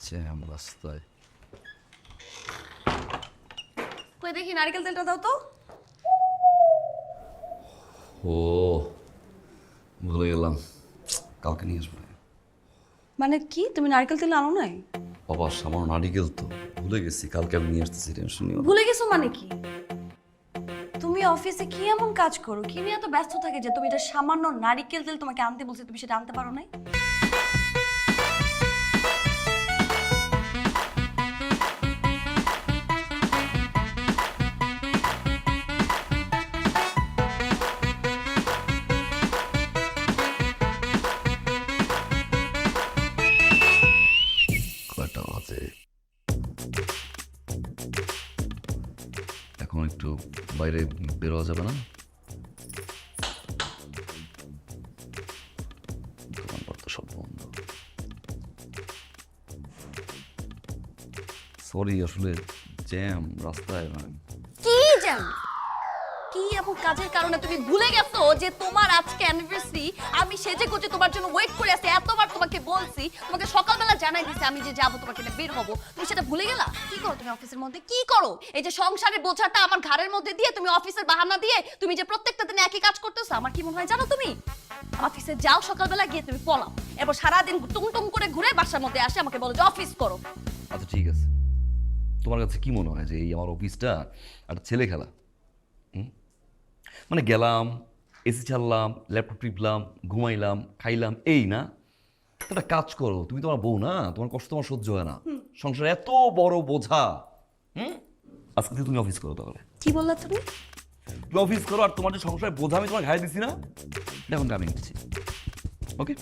Jam রাস্তায়। কই দেখি নারকেল তেলটা দাও তো। ও ভুলে গেলাম, কালকে নিয়ে আসবো। মানে কি তুমি নারকেল তেল আনো নাই? বাবা সামান্য নারিকেল তো, ভুলে গেছি, কালকে আমি নিয়ে আসতেছি, টেনশন নিও না। ভুলে গেছো মানে কি? তুমি অফিসে কি এমন কাজ করো, কি নিয়ে এত ব্যস্ত থাকে যে তুমি এটা সামান্য নারকেল তেল তোমাকে আনতে বলছে তুমি সেটা আনতে পারো নাই? কয়টা বাজে? এখন একটু বাইরে বেরোয়া যাবে না? দোকানপাট তো সব বন্ধ। সরি, আসলে জ্যাম রাস্তায়। কি জানো কি এমন কাজের কারণে তুমি ভুলে গেছো যে তোমার আজকে অ্যানিভার্সারি? আমি সেজে গুজে তোমার জন্য ওয়েট করে আছি, এতবার তোমাকে বলছি, তোমাকে সকালবেলা জানাই দিছি আমি যে যাবো তোমাকে নিয়ে বের হবো, তুমি সেটা ভুলে গেলা? কি করো তুমি অফিসের মধ্যে, কি করো? এই যে সংসারের বোঝাটা আমার ঘাড়ের মধ্যে দিয়ে তুমি অফিসের বাহানা দিয়ে তুমি যে প্রত্যেকটা দিনে একই কাজ করতেছো, আমার কি মনে হয় জানো? তুমি অফিসে যাও সকালবেলা, গিয়ে তুমি পলাও, এবার সারাদিন টুং টুং করে ঘুরে বাসার মধ্যে আসে আমাকে বলো যে অফিস করো। আচ্ছা ঠিক আছে, তোমার কাছে কি মনে হয় যে এই আমার অফিসটা একটা ছেলে খেলা? মানে গেলাম, এসি ছাড়লাম, ল্যাপটপ টিপলাম, ঘুমাইলাম, খাইলাম, এই না? একটা কাজ করো, তুমি তোমার বউ না, তোমার কষ্ট তোমার সহ্য হয় না, সংসার এত বড় বোঝা। আজকে থেকে তুমি অফিস করো তাহলে। কি বললা তুমি? তুমি অফিস করো, আর তোমার যে সংসারের বোঝা আমি তোমার ঘাড়ে দিছি না, এটা এখন আমি নিচ্ছি। ওকে।